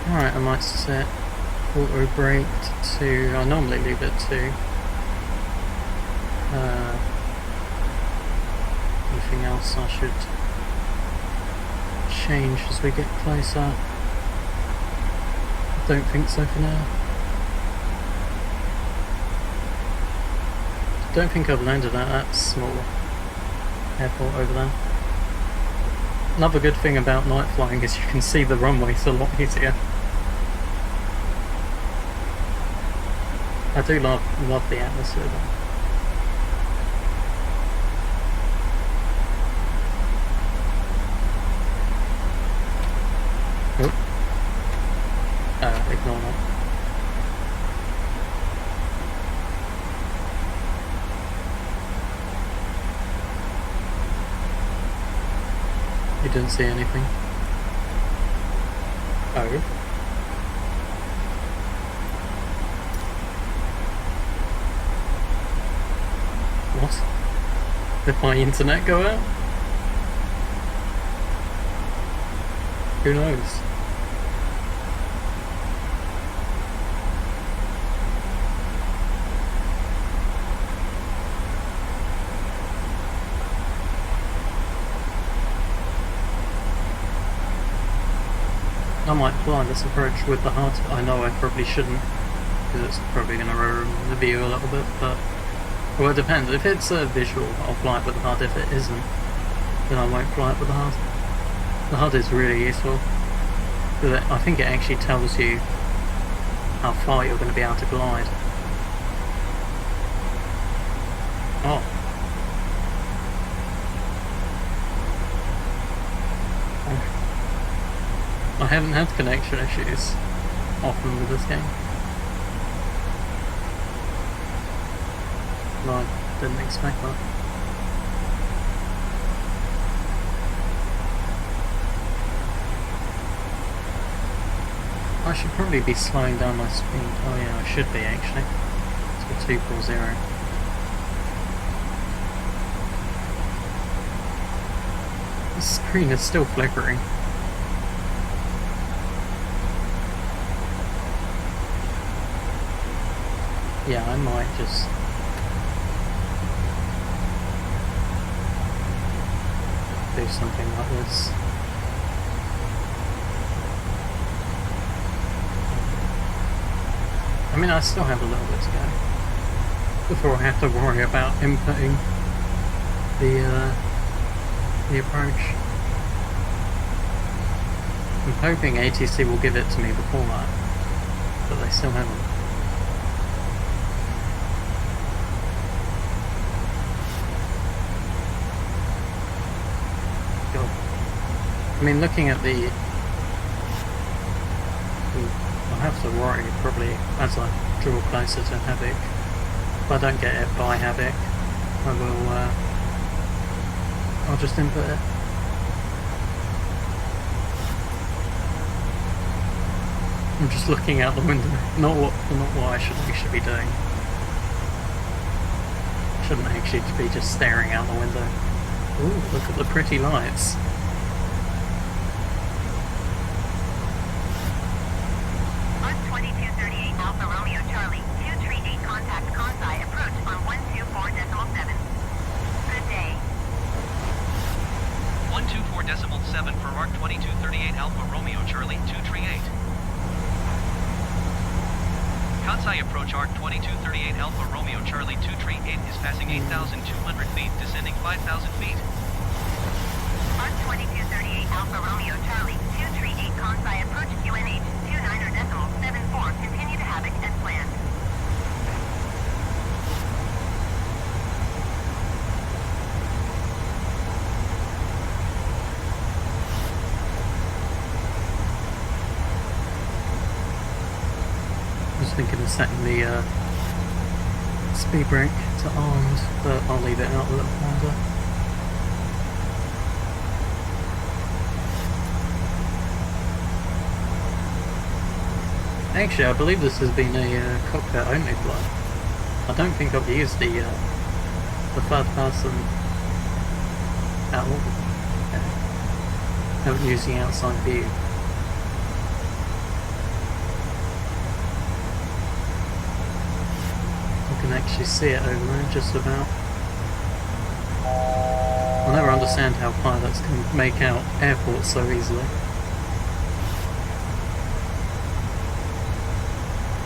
Alright, I might set auto brake to, I normally leave it to. Anything else I should change as we get closer? I don't think so for now. Don't think I've landed at that small airport over there. Another good thing about night flying is you can see the runways a lot easier. I do love the atmosphere though. Ignore that. You didn't see anything? Oh. What? Did my internet go out? Who knows? I might fly this approach with the hard. I know I probably shouldn't, because it's probably going to ruin the view a little bit, but well, it depends. If it's a visual, I'll fly it with the HUD. If it isn't, then I won't fly it with the HUD. The HUD is really useful, because I think it actually tells you how far you're going to be able to glide. Oh. I haven't had connection issues often with this game. No, I didn't expect that. I should probably be slowing down my speed. Oh yeah, I should be actually. To 240. The screen is still flickering. Yeah, I might just do something like this. I mean, I still have a little bit to go before I have to worry about inputting the approach. I'm hoping ATC will give it to me before that, but they still haven't. I mean, looking at the... I'll have to worry probably as I draw closer to Havoc. If I don't get it by Havoc, I will, I'll just input it. I'm just looking out the window, not what I should be doing. I shouldn't actually be just staring out the window. Ooh, look at the pretty lights. Alpha Romeo Charlie, 238 contact Kansai, approach on 124.7. Good day. 124.7 for Arc 2238 Alpha Romeo Charlie, 238. 2238 Alpha Romeo Charlie 238 is passing 8,200 feet, descending 5,000 feet. Arc 2238 Alpha Romeo Charlie 238 Kansai approach QNH 29.74. Continue to havoc as planned. I was thinking of setting the speed brake to armed, but I'll leave it out a little longer. Actually, I believe this has been a cockpit only flight. I don't think I've used the third person at all. I haven't used the outside view. I can actually see it over there, just about. I never understand how pilots can make out airports so easily.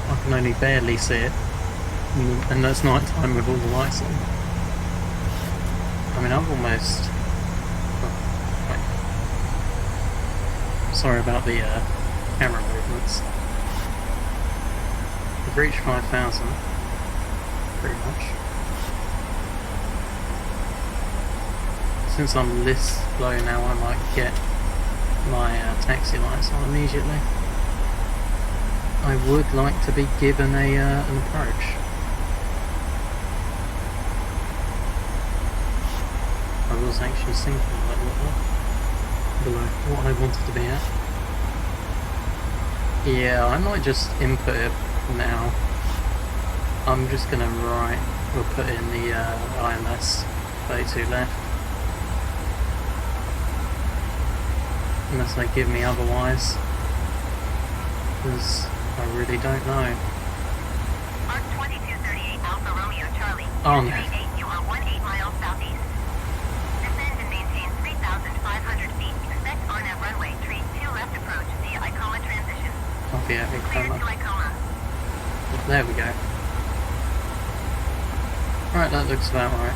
I can only barely see it, and that's night time with all the lights on. I mean, I've almost... Oh, wait. Sorry about the camera movements. I've reached 5,000, pretty much. Since I'm this low now, I might get my taxi lights on immediately. I would like to be given an approach. I was actually thinking about below what I wanted to be at. Yeah, I might just input it now. I'm just gonna write or put in the IMS 32 left. Unless they give me otherwise. Because I really don't know. Arc 2238 Alpha Romeo Charlie. Oh no. 238, you are 18 miles southeast. Descend and maintain 3,500 feet. Expect on-nav runway, tree 2 left approach via Icoma transition. Oh yeah, Clear to Icoma. There we go. Right, that looks about right.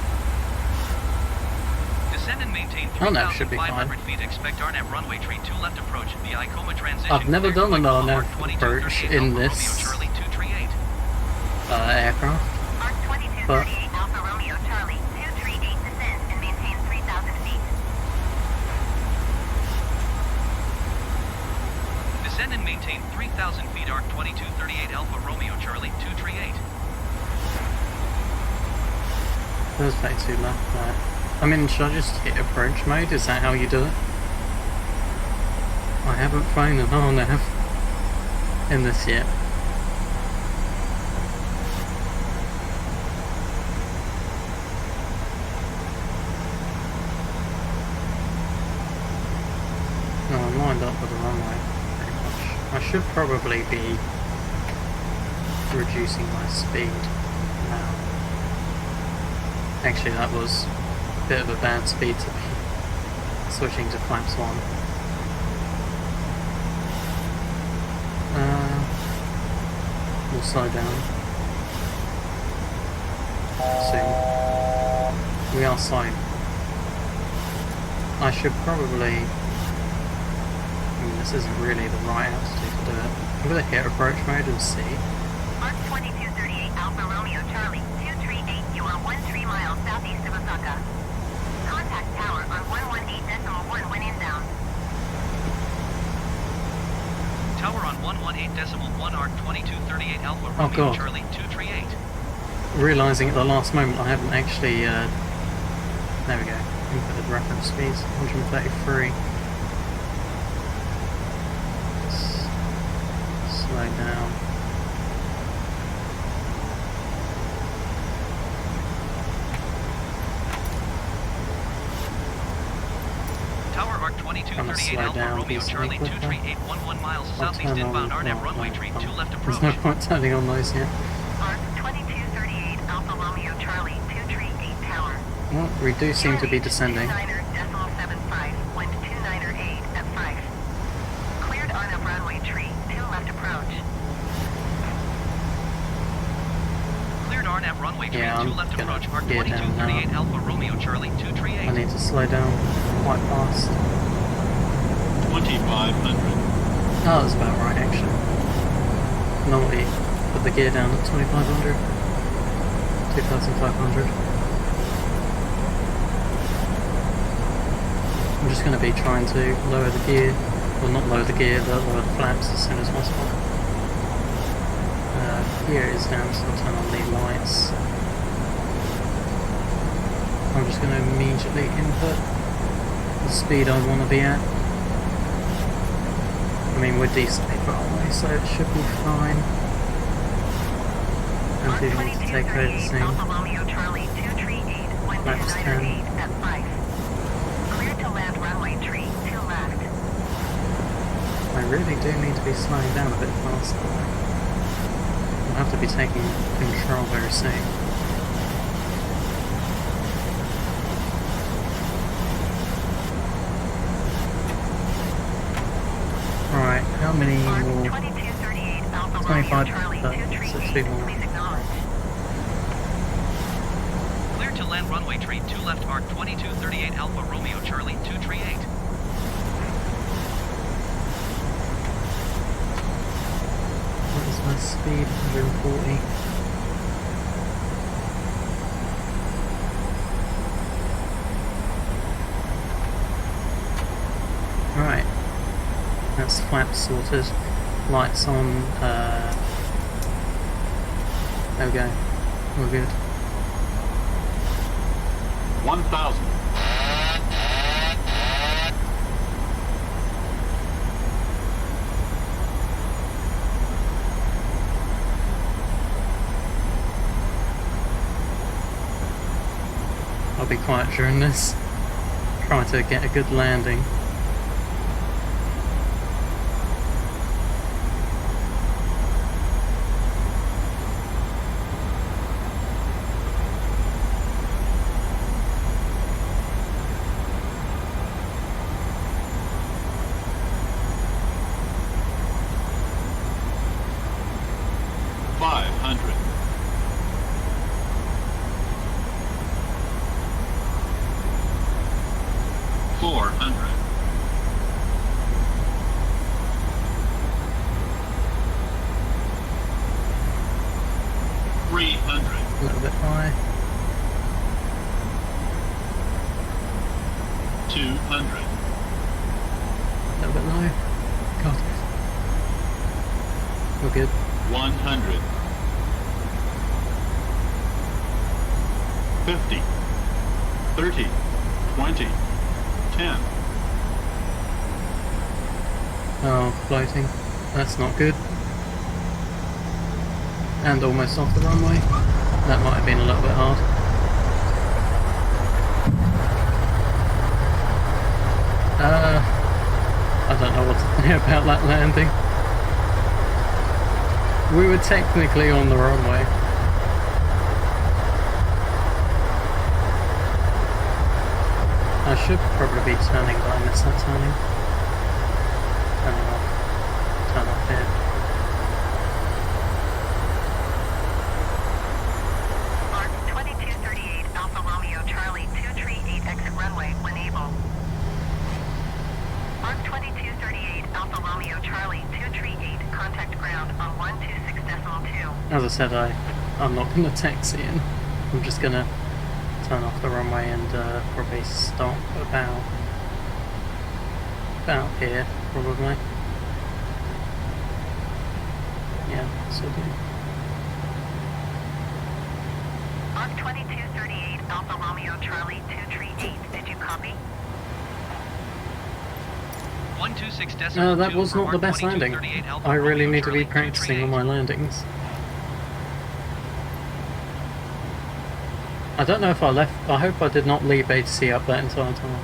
Descend and maintain Oh no, should be fine. 3,500 feet. Expect RNAV runway tree 2 left approach via Icoma transition. I've never Clear done to an Icoma, RNAV Arc approach 2238 in Alpha this Romeo Charlie 238. aircraft. Arc 2238 Alpha Romeo Charlie 238 descend and maintain 3,000 feet. Descend and maintain 3,000 feet. Arc 2238 Alpha Romeo Charlie 238. There's 32 left there. I mean, should I just hit approach mode? Is that how you do it? I haven't flown an RNAV in this yet. No, I'm lined up with the runway, pretty much. I should probably be reducing my speed now. Actually, that was a bit of a bad speed to be switching to flaps 1. We'll slow down soon. We are slowing. I should probably... I mean, this isn't really the right altitude to do it. I'm going to hit approach mode and see. Arc 2238 Alpha Romeo Charlie 238, you are 13 miles southeast of Osaka. Contact tower on 118.1 when inbound. Tower on 118.1 Arc 2238 Alpha Oh, Romeo God. Charlie 238. Realising at the last moment I haven't actually... there we go. Inputted reference speeds, 133. Slow down. Tower Arc 2238 slow Alpha down Romeo decently Charlie quicker. 238 11 miles I'll southeast turn inbound on... RNAV no, runway no, tree no. 2 left There's approach. no point turning on those yet. Arc 2238 Alpha Romeo Charlie 238 tower. Well, we do seem to be descending. 29.75, wind 298 at 5. Cleared on a runway tree, 2 left approach. RNAV runway tree Yeah, 2 I'm left gonna approach, Arc gear down 2238 now. Alpha Romeo Charlie 238. I need to slow down quite fast. 2,500. Oh, that's about right actually. Normally put the gear down at 2500. 2500. I'm just going to be trying to lower the gear, well not lower the gear, but lower the flaps as soon as possible. Gear is down, so I'll turn on the lights. I'm just going to immediately input the speed I want to be at. I mean, we're decently far away, so it should be fine. I'm feeling to take over soon. Alpha Romeo Charlie 238, wind Laps 10. 908 at 5. Clear to land runway tree 2 left. I really do need to be slowing down a bit faster. I'll have to be taking control very soon. Right, how many Arc more? 2238 Alpha 25, Romeo Charlie so 238, 2 more. please acknowledge. Clear to land runway tree 2 left arc 2238 Alpha Romeo Charlie 238. What is my speed? 140. Right. That's flaps sorted. Lights on. There we go. We're good. 1,000. I'll be quiet during this. Try to get a good landing. A little bit high. 200. A little bit low. God. We're good. 100. 50. 30. 20. 10. Oh, floating. That's not good. And almost off the runway. That might have been a little bit hard. I don't know what to say about that landing. We were technically on the runway. I should probably be turning, but I missed that turning. Turning off. Turn off here. Arc 2238 Alpha Romeo Charlie 238 exit runway when able. Arc 2238 Alpha Romeo Charlie 238 contact ground on 126.2. As I said, I'm not going to taxi in. I'm just going to turn off the runway and probably stop about here, probably. Yeah, so do. Arc 2238 Alpha Romeo Charlie 238. Did you copy? 126.2. No, that was not for the Arc best landing. 2238 Alpha I really Romeo need to be Charlie practicing on my 238. landings. I don't know if I left. I hope I did not leave ATC up that entire time.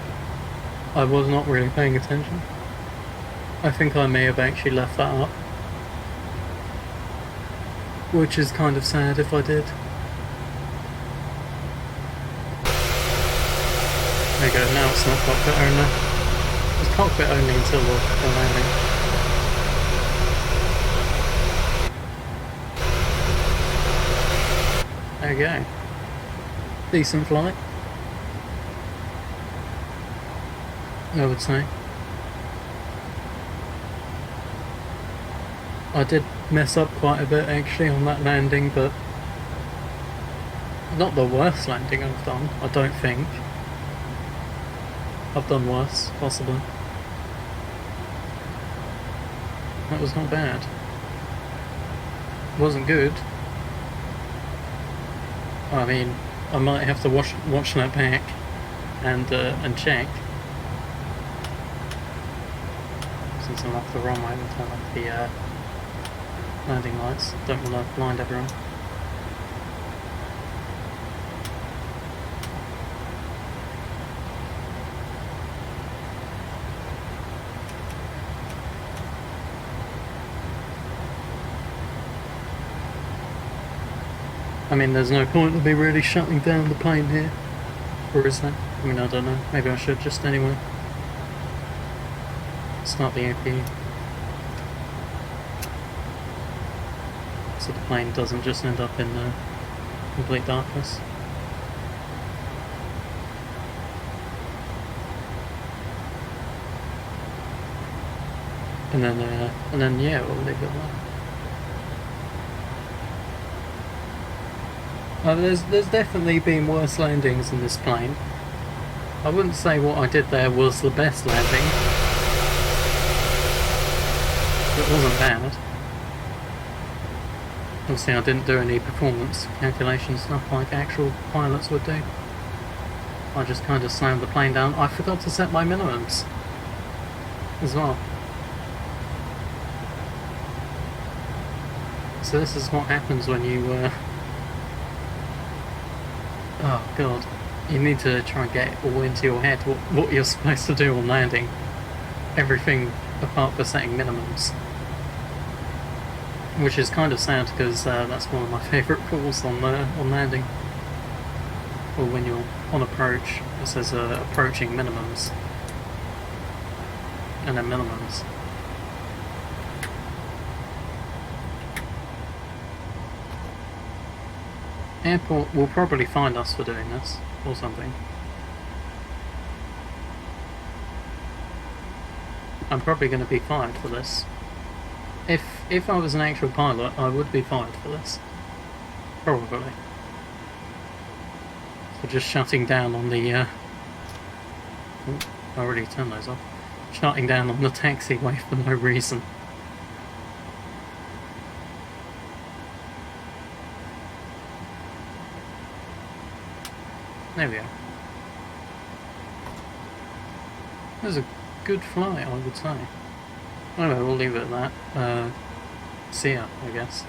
I was not really paying attention. I think I may have actually left that up. Which is kind of sad if I did. There you go, now it's not cockpit only. It's cockpit only until the landing. There you go. Decent flight, I would say. I did mess up quite a bit actually on that landing, but not the worst landing I've done, I don't think. I've done worse, possibly. That was not bad. Wasn't good. I mean, I might have to watch that back and check. Since I'm off the runway, we'll turn off the landing lights. Don't want to blind everyone. I mean, there's no point of me really shutting down the plane here. Or is there? I mean, I don't know. Maybe I should just anyway. Start the APU. So the plane doesn't just end up in complete darkness. And then yeah, we'll leave it there. There's definitely been worse landings in this plane. I wouldn't say what I did there was the best landing. It wasn't bad. Obviously I didn't do any performance calculation stuff like actual pilots would do. I just kind of slammed the plane down. I forgot to set my minimums as well. So this is what happens when you oh god, you need to try and get it all into your head what you're supposed to do on landing. Everything apart from setting minimums. Which is kind of sad because that's one of my favourite calls on landing. Or when you're on approach, it says approaching minimums. And then minimums. Airport will probably find us for doing this, or something. I'm probably going to be fired for this. If I was an actual pilot, I would be fired for this. Probably. For just shutting down on the, I already turned those off. Shutting down on the taxiway for no reason. There we go. That was a good flight, I would say. Anyway, we'll leave it at that. See ya, I guess.